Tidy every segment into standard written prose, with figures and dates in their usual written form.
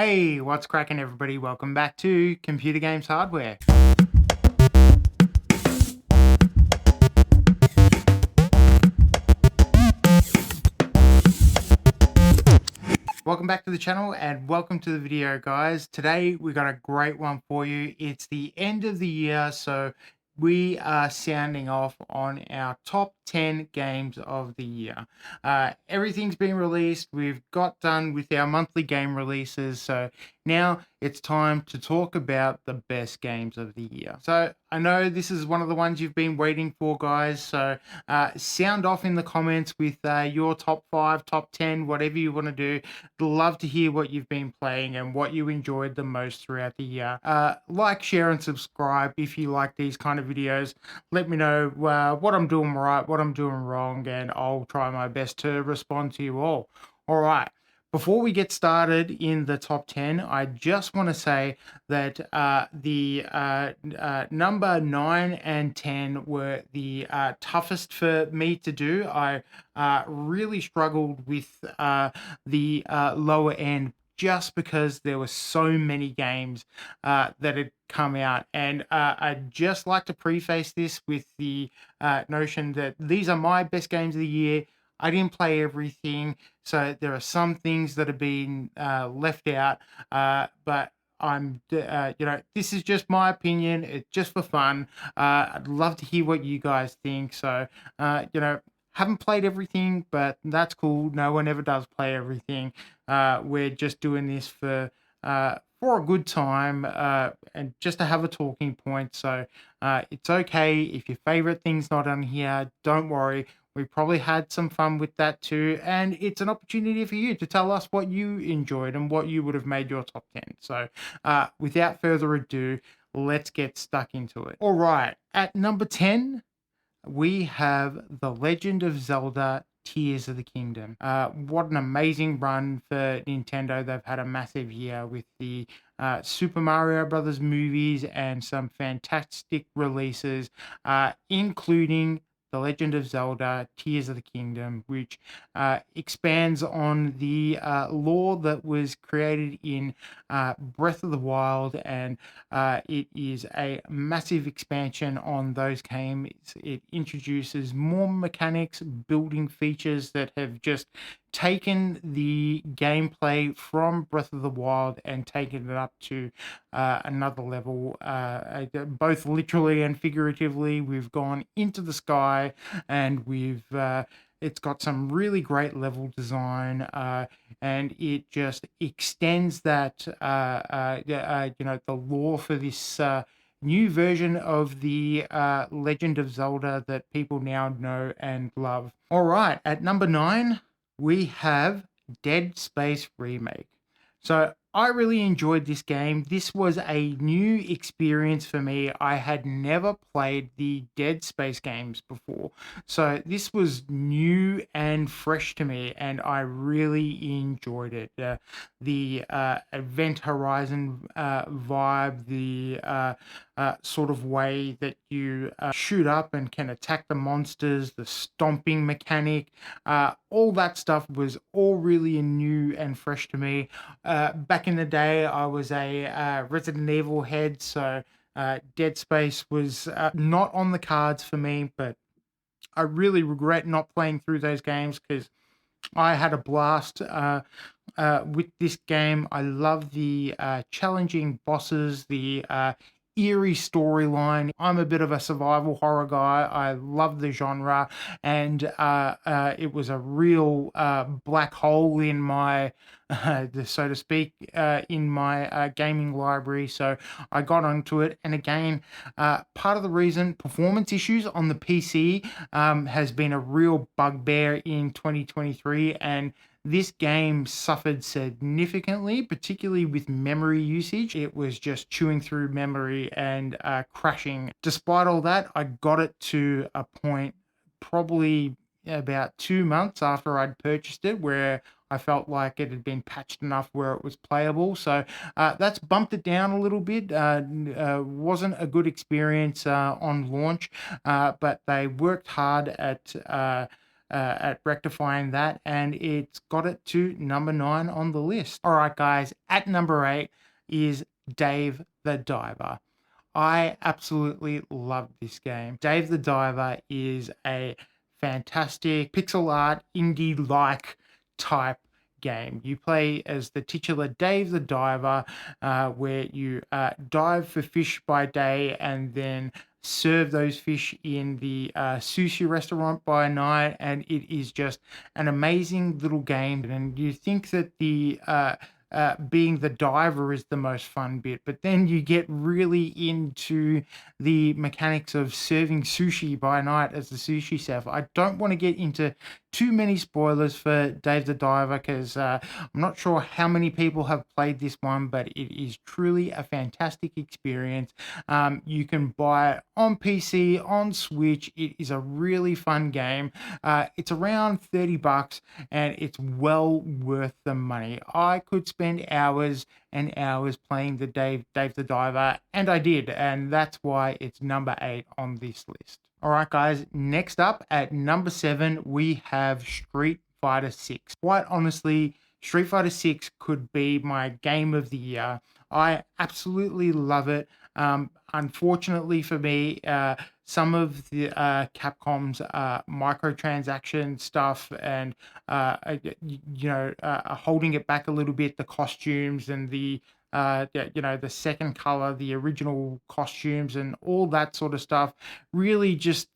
Hey, what's cracking, everybody? Welcome back to Computer Games Hardware. Welcome back to the channel and welcome to the video, guys. Today we got a great one for you. It's the end of the year, so we are sounding off on our top 10 games of the year. Everything's been released. We've got done with our monthly game releases, so now it's time to talk about the best games of the year. So I know this is one of the ones you've been waiting for, guys, so sound off in the comments with your top 5, top 10, whatever you want to do. Love to hear what you've been playing and what you enjoyed the most throughout the year. Like, share, and subscribe if you like these kind of videos. Let me know what I'm doing right, what I'm doing wrong, and I'll try my best to respond to you all. All right. Before we get started in the top 10, I just want to say that the number 9 and 10 were the toughest for me to do. I really struggled with the lower end just because there were so many games that had come out. And I'd just like to preface this with the notion that these are my best games of the year. I didn't play everything, so there are some things that have been left out, but this is just my opinion. It's just for fun. I'd love to hear what you guys think. So, haven't played everything, but that's cool. No one ever does play everything. We're just doing this for a good time and just to have a talking point. So it's okay if your favorite thing's not on here. Don't worry. We probably had some fun with that too. And it's an opportunity for you to tell us what you enjoyed and what you would have made your top 10. So without further ado, let's get stuck into it. All right. At number 10, we have The Legend of Zelda Tears of the Kingdom. What an amazing run for Nintendo. They've had a massive year with the Super Mario Brothers movies and some fantastic releases, including The Legend of Zelda Tears of the Kingdom, which expands on the lore that was created in Breath of the Wild, and it is a massive expansion on those games. It introduces more mechanics, building features that have just taken the gameplay from Breath of the Wild and taken it up to another level, both literally and figuratively. We've gone into the sky, and it's got some really great level design, and it just extends that the lore for this new version of the Legend of Zelda that people now know and love. All right, at number 9, we have Dead Space Remake. So I really enjoyed this game. This was a new experience for me. I had never played the Dead Space games before. So this was new and fresh to me, and I really enjoyed it. The Event Horizon vibe, the sort of way that you shoot up and can attack the monsters, the stomping mechanic, all that stuff was all really new and fresh to me. Back in the day, I was a Resident Evil head, so Dead Space was not on the cards for me, but I really regret not playing through those games because I had a blast with this game. I love the challenging bosses, the eerie storyline. I'm a bit of a survival horror guy. I love the genre, and it was a real black hole in my, so to speak, in my gaming library. So I got onto it, and again, part of the reason performance issues on the PC has been a real bugbear in 2023, and this game suffered significantly, particularly with memory usage. It was just chewing through memory and crashing. Despite all that, I got it to a point probably about 2 months after I'd purchased it where I felt like it had been patched enough where it was playable. So that's bumped it down a little bit. Wasn't a good experience on launch, but they worked hard at at rectifying that, and it's got it to number 9 on the list. All right, guys, at number 8 is Dave the Diver. I absolutely love this game. Dave the Diver is a fantastic pixel art indie-like type game. You play as the titular Dave the Diver, where you dive for fish by day and then serve those fish in the sushi restaurant by night, and it is just an amazing little game. And you think that the being the diver is the most fun bit, but then you get really into the mechanics of serving sushi by night as the sushi chef. I don't want to get into too many spoilers for Dave the Diver because I'm not sure how many people have played this one, but it is truly a fantastic experience. You can buy it on PC, on Switch. It is a really fun game. It's around $30 and it's well worth the money. I could spend hours and hours playing the Dave the Diver, and I did, and that's why it's number 8 on this list. All right, guys, next up at number 7, we have Street Fighter 6. Quite honestly, Street Fighter 6 could be my game of the year. I absolutely love it. Unfortunately for me, some of the Capcom's microtransaction stuff and holding it back a little bit, the costumes and the the second color, the original costumes and all that sort of stuff really just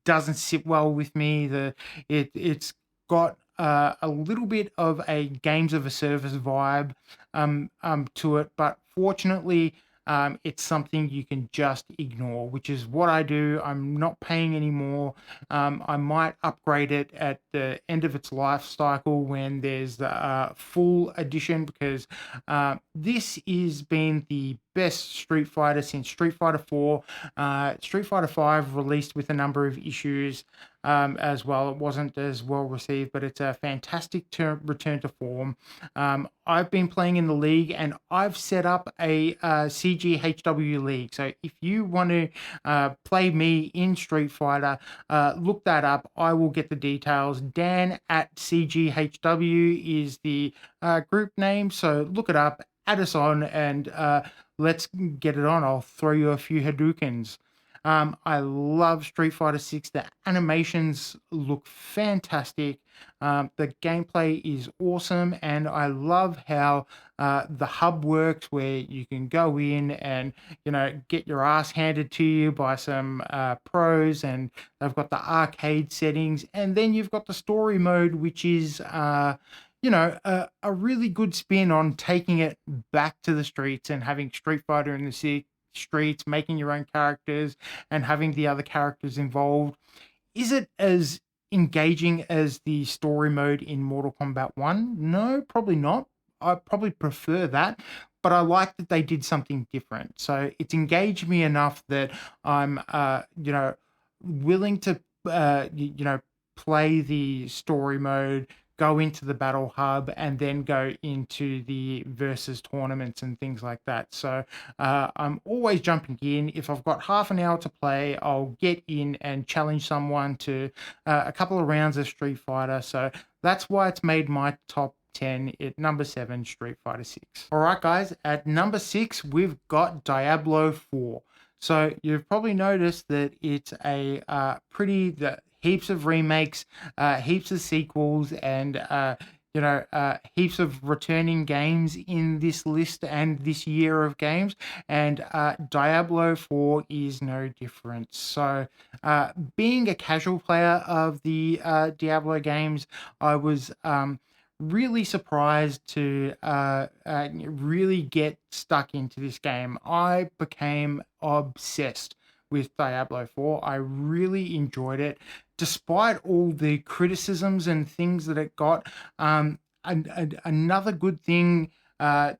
doesn't sit well with me. It's got a little bit of a games of a service vibe to it, but fortunately it's something you can just ignore, which is what I do. I'm not paying anymore. I might upgrade it at the end of its life cycle when there's the full edition, because this has been the best Street Fighter since Street Fighter 4. Street Fighter 5 released with a number of issues as well. It wasn't as well received, but it's a fantastic return to form. I've been playing in the league, and I've set up a CGHW league. So if you want to play me in Street Fighter, look that up. I will get the details. Dan at CGHW is the group name. So look it up, add us on, and let's get it on. I'll throw you a few Hadoukens. I love Street Fighter 6. The animations look fantastic. The gameplay is awesome, and I love how the hub works, where you can go in and get your ass handed to you by some pros, and they've got the arcade settings, and then you've got the story mode, which is a really good spin on taking it back to the streets and having Street Fighter in the streets, making your own characters and having the other characters involved. Is it as engaging as the story mode in Mortal Kombat 1? No, probably not. I probably prefer that, but I like that they did something different. So it's engaged me enough that I'm willing to play the story mode, go into the battle hub, and then go into the versus tournaments and things like that. So I'm always jumping in. If I've got half an hour to play, I'll get in and challenge someone to a couple of rounds of Street Fighter. So that's why it's made my top 10 at number 7, Street Fighter 6. All right, guys, at number 6, we've got Diablo 4. So you've probably noticed that it's a heaps of remakes, heaps of sequels, and heaps of returning games in this list and this year of games. And Diablo 4 is no different. So being a casual player of the Diablo games, I was really surprised to really get stuck into this game. I became obsessed with Diablo 4. I really enjoyed it, despite all the criticisms and things that it got. Another good thing that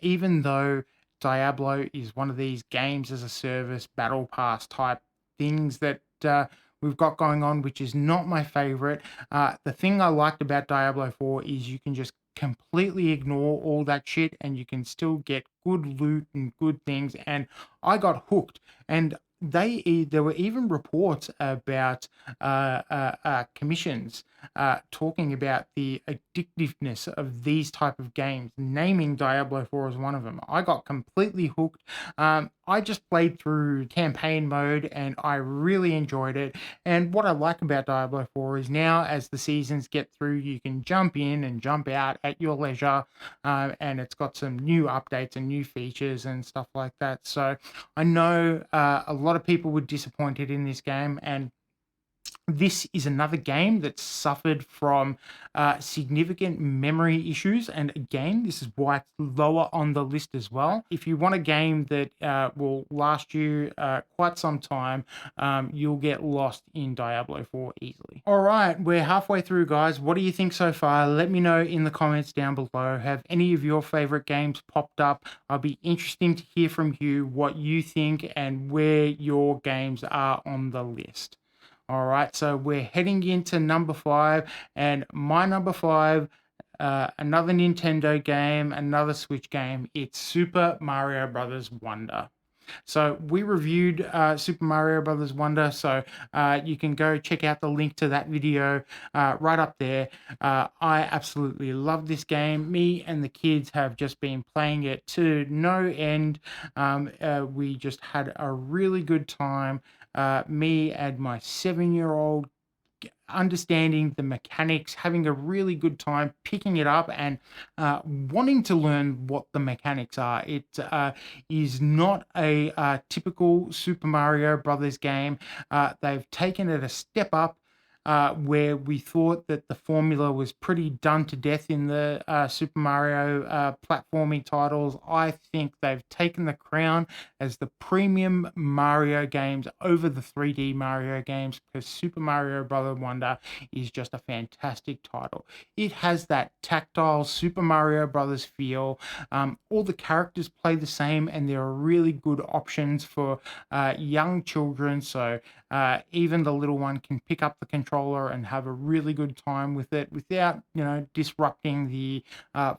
even though Diablo is one of these games as a service, battle pass type things that we've got going on, which is not my favorite. The thing I liked about Diablo 4 is you can just completely ignore all that shit and you can still get good loot and good things. And I got hooked. And there were even reports about commissions talking about the addictiveness of these type of games, naming Diablo 4 as one of them. I got completely hooked. I just played through campaign mode and I really enjoyed it. And what I like about Diablo 4 is now, as the seasons get through, you can jump in and jump out at your leisure, and it's got some new updates and new features and stuff like that. So I know a lot of people were disappointed in this game, and this is another game that suffered from significant memory issues. And again, this is why it's lower on the list as well. If you want a game that will last you quite some time, you'll get lost in Diablo 4 easily. All right, we're halfway through, guys. What do you think so far? Let me know in the comments down below. Have any of your favorite games popped up? I'll be interested to hear from you what you think and where your games are on the list. All right, so we're heading into number 5, and my number 5, another Nintendo game, another Switch game. It's Super Mario Brothers Wonder. So we reviewed Super Mario Brothers Wonder, so you can go check out the link to that video right up there. I absolutely love this game. Me and the kids have just been playing it to no end. We just had a really good time. Me and my 7-year-old, understanding the mechanics, having a really good time picking it up, and wanting to learn what the mechanics are. It is not a typical Super Mario Brothers game. They've taken it a step up. Where we thought that the formula was pretty done to death in the Super Mario platforming titles, I think they've taken the crown as the premium Mario games over the 3D Mario games, because Super Mario Bros. Wonder is just a fantastic title. It has that tactile Super Mario Brothers feel. All the characters play the same, and there are really good options for young children, so even the little one can pick up the controller and have a really good time with it without, disrupting the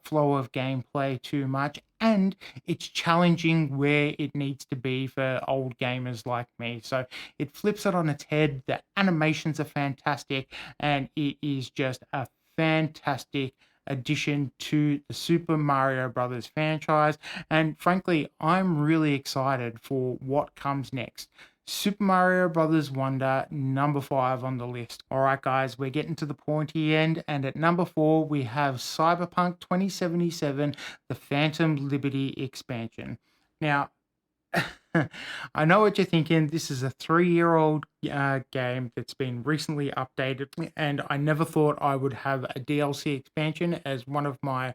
flow of gameplay too much. And it's challenging where it needs to be for old gamers like me. So it flips it on its head. The animations are fantastic, and it is just a fantastic addition to the Super Mario Brothers franchise. And frankly, I'm really excited for what comes next. Super Mario Brothers Wonder, number 5 on the list. All right, guys, we're getting to the pointy end, and at number 4, we have Cyberpunk 2077, the Phantom Liberty expansion. Now, I know what you're thinking. This is a 3-year-old game that's been recently updated, and I never thought I would have a DLC expansion as one of my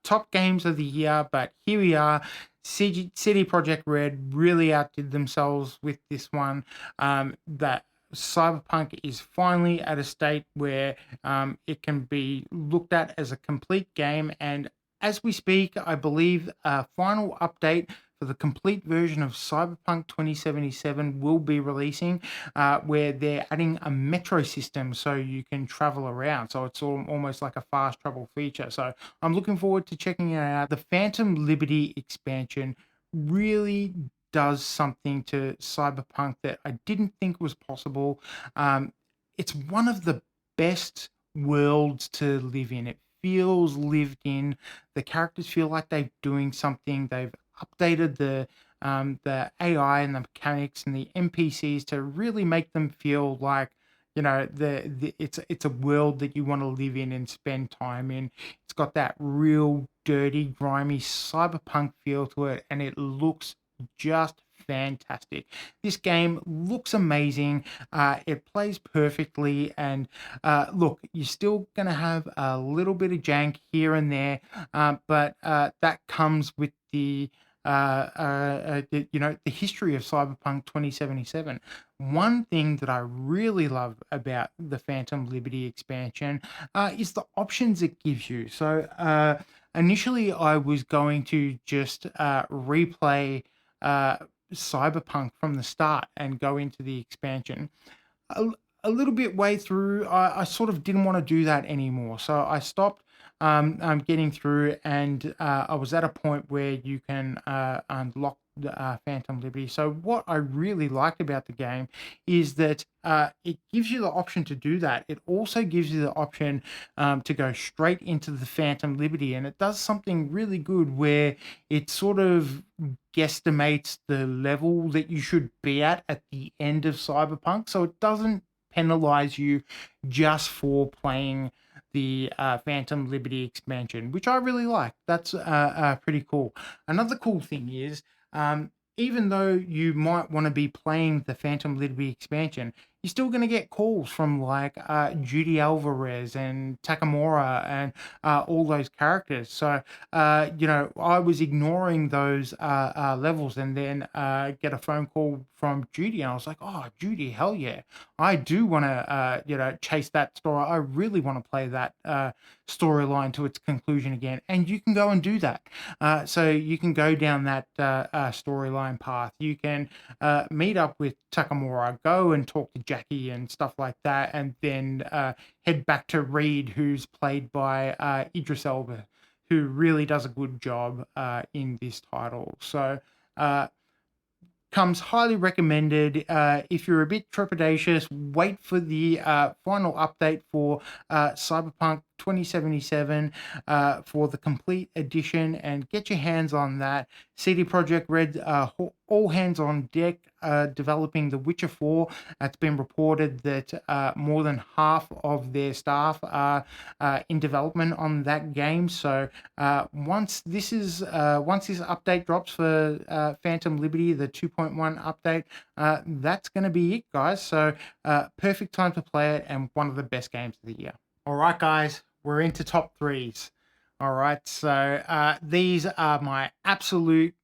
top games of the year, but here we are. CD Projekt Red really outdid themselves with this one. That Cyberpunk is finally at a state where it can be looked at as a complete game, and as we speak, I believe a final update for the complete version of Cyberpunk 2077 will be releasing, where they're adding a metro system so you can travel around. So it's almost like a fast travel feature. So I'm looking forward to checking it out. The Phantom Liberty expansion really does something to Cyberpunk that I didn't think was possible. It's one of the best worlds to live in. It feels lived in. The characters feel like they're doing something. They've updated the AI and the mechanics and the NPCs to really make them feel like, it's a world that you want to live in and spend time in. It's got that real dirty, grimy cyberpunk feel to it, and it looks just fantastic. This game looks amazing. It plays perfectly, and look, you're still going to have a little bit of jank here and there, but that comes with the history of Cyberpunk 2077. One thing that I really love about the Phantom Liberty expansion is the options it gives you. So initially, I was going to just replay Cyberpunk from the start and go into the expansion. A, a little bit way through, I sort of didn't want to do that anymore. So I stopped getting through, and I was at a point where you can unlock the Phantom Liberty. So what I really liked about the game is that it gives you the option to do that. It also gives you the option to go straight into the Phantom Liberty, and it does something really good where it sort of guesstimates the level that you should be at the end of Cyberpunk, so it doesn't penalize you just for playing the Phantom Liberty expansion, which I really like. That's pretty cool. Another cool thing is, even though you might want to be playing the Phantom Liberty expansion, you're still going to get calls from like Judy Alvarez and Takamura and all those characters. So, I was ignoring those levels and then get a phone call from Judy, and I was like, oh, Judy, hell yeah. I do want to, chase that story. I really want to play that storyline to its conclusion again. And you can go and do that. So you can go down that storyline path. You can meet up with Takamura, go and talk to Jackie and stuff like that, and then head back to Reed, who's played by Idris Elba, who really does a good job in this title. So, comes highly recommended. If you're a bit trepidatious, wait for the final update for Cyberpunk 2077 for the complete edition and get your hands on that. CD Projekt Red, all hands on deck, developing The Witcher 4. It's been reported that more than half of their staff are in development on that game. So once this update drops for Phantom Liberty, the 2.1 update, that's going to be it, guys. So perfect time to play it and one of the best games of the year. All right, guys, we're into top threes. All right, so these are my absolute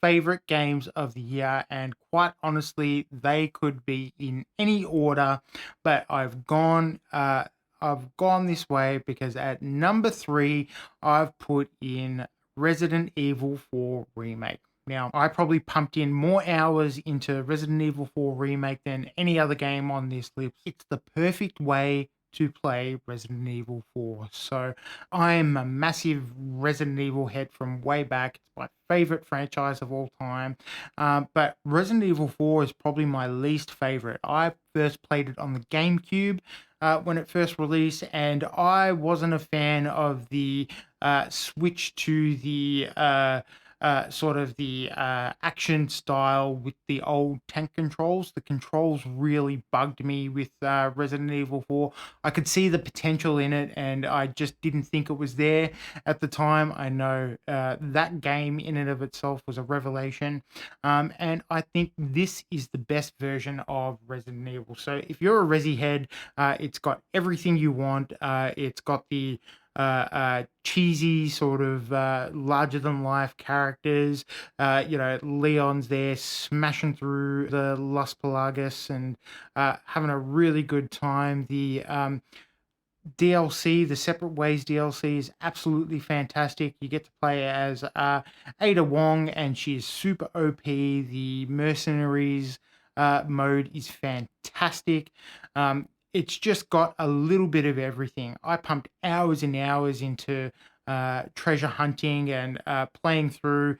favorite games of the year, and quite honestly, they could be in any order, but I've gone this way because at number 3, I've put in Resident Evil 4 Remake. Now, I probably pumped in more hours into Resident Evil 4 Remake than any other game on this list. It's the perfect way to play Resident Evil 4. So I'm a massive Resident Evil head from way back. It's my favorite franchise of all time. But Resident Evil 4 is probably my least favorite. I first played it on the GameCube when it first released, and I wasn't a fan of the switch to the sort of the action style with the old tank controls. The controls really bugged me with Resident Evil 4. I could see the potential in it, and I just didn't think it was there at the time. I know that game in and of itself was a revelation, and I think this is the best version of Resident Evil. So if you're a Resi head, it's got everything you want. It's got the cheesy sort of larger than life characters. Leon's there smashing through the Las Pelagas and having a really good time. The DLC, the Separate Ways DLC, is absolutely fantastic. You get to play as Ada Wong, and she is super OP. The Mercenaries mode is fantastic. It's just got a little bit of everything. I pumped hours and hours into treasure hunting and playing through,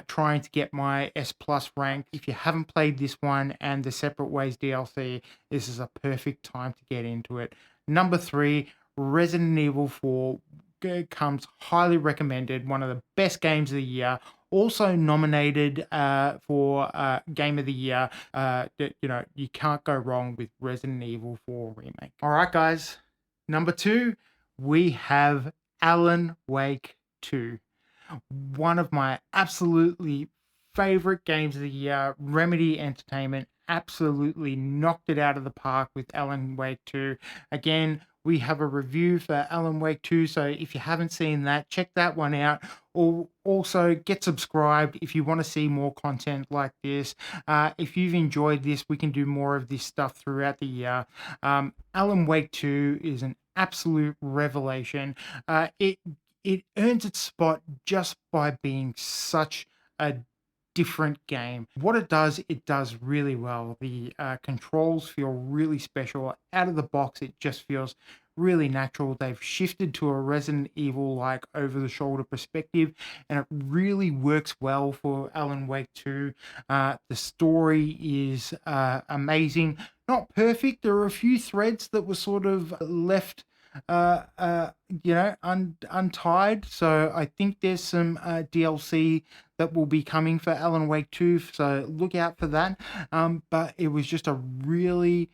trying to get my S plus rank. If you haven't played this one and the Separate Ways DLC, this is a perfect time to get into it. Number 3, Resident Evil 4 comes highly recommended. One of the best games of the year. Also nominated for Game of the Year. You can't go wrong with Resident Evil 4 Remake. All right, guys. Number 2, we have Alan Wake 2. One of my absolutely favorite games of the year. Remedy Entertainment absolutely knocked it out of the park with Alan Wake 2. Again, we have a review for Alan Wake 2, so if you haven't seen that, check that one out. Or also get subscribed if you want to see more content like this. If you've enjoyed this, we can do more of this stuff throughout the year. Alan Wake 2 is an absolute revelation. It earns its spot just by being such a different game. What it does really well. The controls feel really special. Out of the box, it just feels really natural. They've shifted to a Resident Evil like over the shoulder perspective, and it really works well for Alan Wake 2. The story is amazing. Not perfect. There are a few threads that were sort of left untied. So I think there's some DLC that will be coming for Alan Wake 2. So look out for that. But it was just a really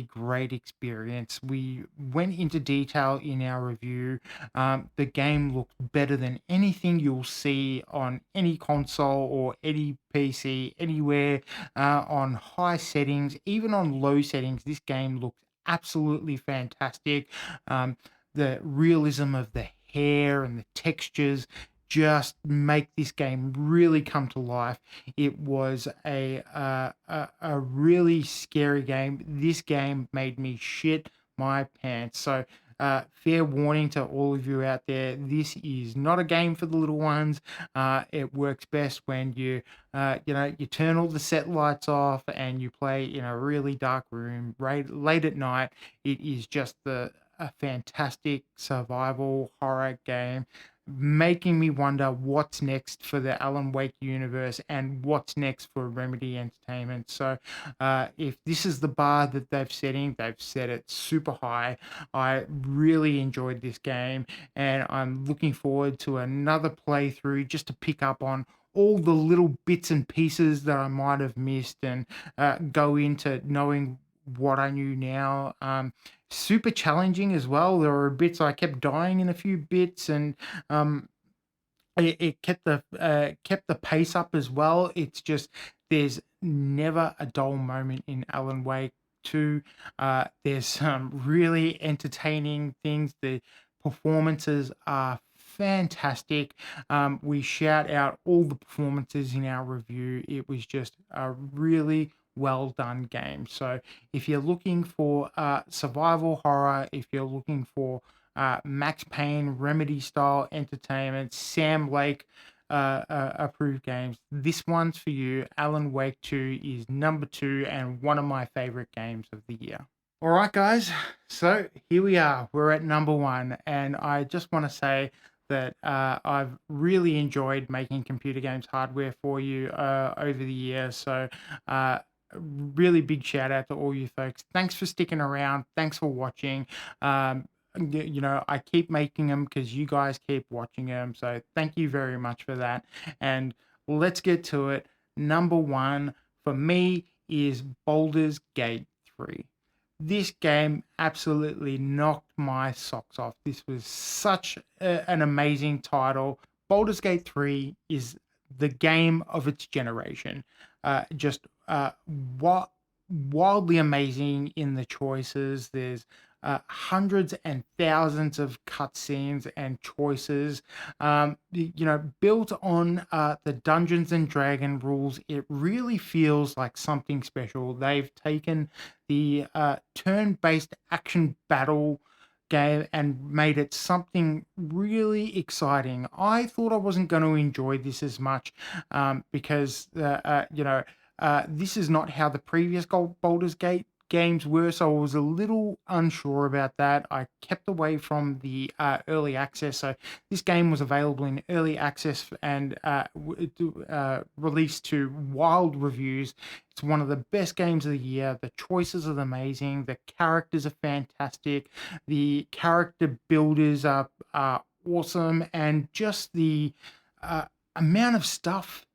great experience. We went into detail in our review. The game looked better than anything you'll see on any console or any PC anywhere, on high settings, even on low settings. This game looked absolutely fantastic. Um, the realism of the hair and the textures just make this game really come to life. It was a really scary game. This game made me shit my pants. So fair warning to all of you out there, this is not a game for the little ones. It works best when you turn all the set lights off and you play in a really dark room late at night. It is just a fantastic survival horror game, making me wonder what's next for the Alan Wake universe and what's next for Remedy Entertainment. So if this is the bar that they've set it super high. I really enjoyed this game, and I'm looking forward to another playthrough just to pick up on all the little bits and pieces that I might have missed, and go into knowing what I knew now. Super challenging as well. There were bits I kept dying in a few bits, and um, it kept the pace up as well. It's just there's never a dull moment in Alan Wake 2. There's some really entertaining things. The performances are fantastic. We shout out all the performances in our review. It was just a really well done game. So if you're looking for survival horror, if you're looking for Max Payne, Remedy style entertainment, Sam Lake approved games, this one's for you. Alan Wake 2 is number 2 and one of my favorite games of the year. All right, guys. So here we are. We're at number 1, and I just want to say that I've really enjoyed making computer games hardware for you over the years. So really big shout out to all you folks. Thanks for sticking around. Thanks for watching. I keep making them because you guys keep watching them. So thank you very much for that. And let's get to it. Number 1 for me is Baldur's Gate 3. This game absolutely knocked my socks off. This was such an amazing title. Baldur's Gate 3 is the game of its generation. Just what wildly amazing in the choices. There's hundreds and thousands of cutscenes and choices. Built on the Dungeons and Dragon rules, it really feels like something special. They've taken the turn-based action battle game and made it something really exciting. I thought I wasn't going to enjoy this as much because this is not how the previous Baldur's Gate games were, so I was a little unsure about that. I kept away from the early access. So this game was available in early access and released to wild reviews. It's one of the best games of the year. The choices are amazing. The characters are fantastic. The character builders are awesome, and just the amount of stuff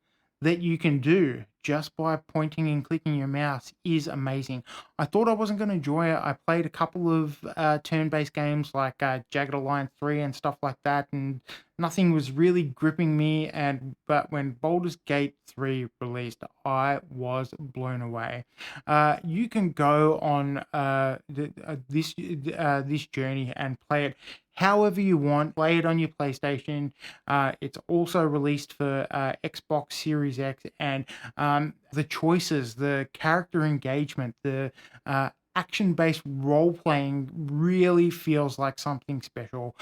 that you can do just by pointing and clicking your mouse is amazing. I thought I wasn't going to enjoy it. I played a couple of turn-based games like Jagged Alliance 3 and stuff like that, and nothing was really gripping me. But when Baldur's Gate 3 released, I was blown away. You can go on this journey and play it however you want. Play it on your PlayStation. It's also released for Xbox Series X, and the choices, the character engagement, the action-based role-playing really feels like something special.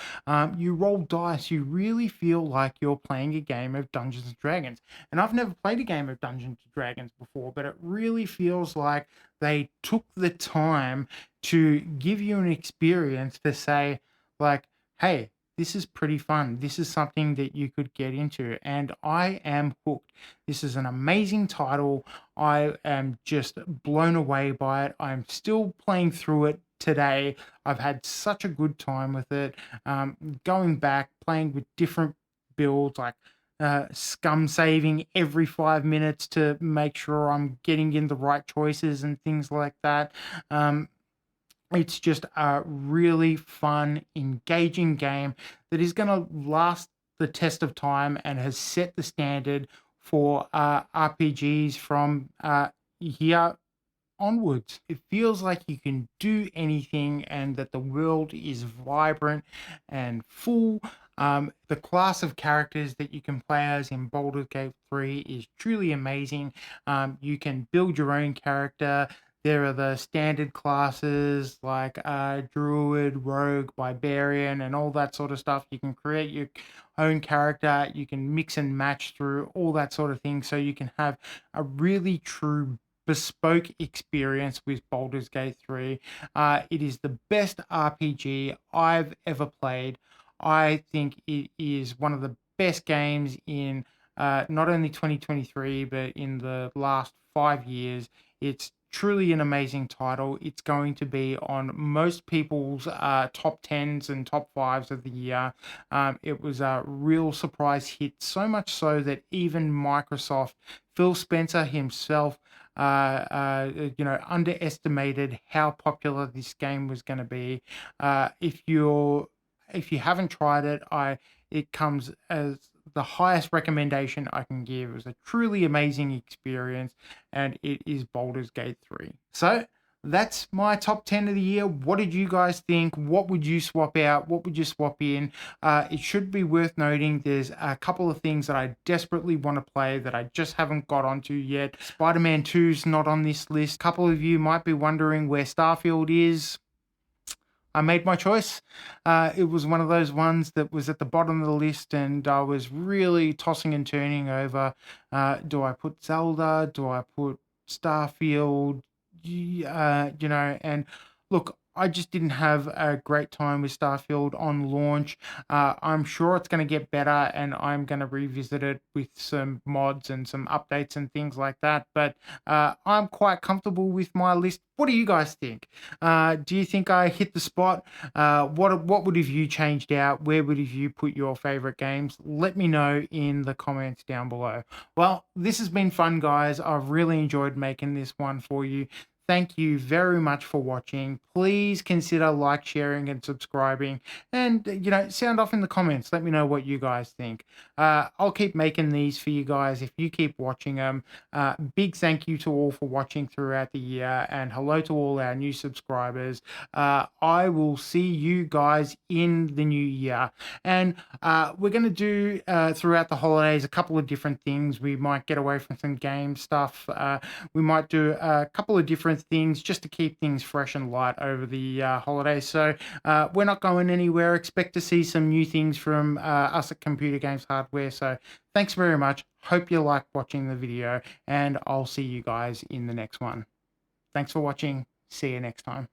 You roll dice, you really feel like you're playing a game of Dungeons and Dragons. And I've never played a game of Dungeons and Dragons before, but it really feels like they took the time to give you an experience to say, like, hey, this is pretty fun. This is something that you could get into. And I am hooked. This is an amazing title. I am just blown away by it. I'm still playing through it today. I've had such a good time with it. Going back, playing with different builds, like scum saving every 5 minutes to make sure I'm getting in the right choices and things like that. Um, it's just a really fun, engaging game that is going to last the test of time and has set the standard for RPGs from here onwards. It feels like you can do anything and that the world is vibrant and full. The class of characters that you can play as in Baldur's Gate 3 is truly amazing. You can build your own character. There are the standard classes like Druid, Rogue, Barbarian, and all that sort of stuff. You can create your own character. You can mix and match through all that sort of thing. So you can have a really true bespoke experience with Baldur's Gate 3. It is the best RPG I've ever played. I think it is one of the best games in not only 2023, but in the last 5 years. It's truly an amazing title. It's going to be on most people's top 10s and top 5s of the year. It was a real surprise hit, so much so that even Microsoft, Phil Spencer himself, underestimated how popular this game was going to be. If you haven't tried it, it comes as the highest recommendation I can give. It was a truly amazing experience, and it is Baldur's Gate 3. So that's my top 10 of the year. What did you guys think? What would you swap out? What would you swap in? It should be worth noting there's a couple of things that I desperately want to play that I just haven't got onto yet. Spider-Man 2's not on this list. A couple of you might be wondering where Starfield is. I made my choice. It was one of those ones that was at the bottom of the list, and I was really tossing and turning over. Do I put Zelda? Do I put Starfield? And look, I just didn't have a great time with Starfield on launch. I'm sure it's going to get better, and I'm going to revisit it with some mods and some updates and things like that. But I'm quite comfortable with my list. What do you guys think? Do you think I hit the spot? What would have you changed out? Where would have you put your favorite games? Let me know in the comments down below. Well, this has been fun, guys. I've really enjoyed making this one for you. Thank you very much for watching. Please consider like, sharing, and subscribing. And, sound off in the comments. Let me know what you guys think. I'll keep making these for you guys if you keep watching them. Big thank you to all for watching throughout the year. And hello to all our new subscribers. I will see you guys in the new year. And we're going to do, throughout the holidays, a couple of different things. We might get away from some game stuff. We might do a couple of different things just to keep things fresh and light over the holidays. So we're not going anywhere. Expect to see some new things from us at Computer Games Hardware. So thanks very much. Hope you like watching the video, and I'll see you guys in the next one. Thanks for watching. See you next time.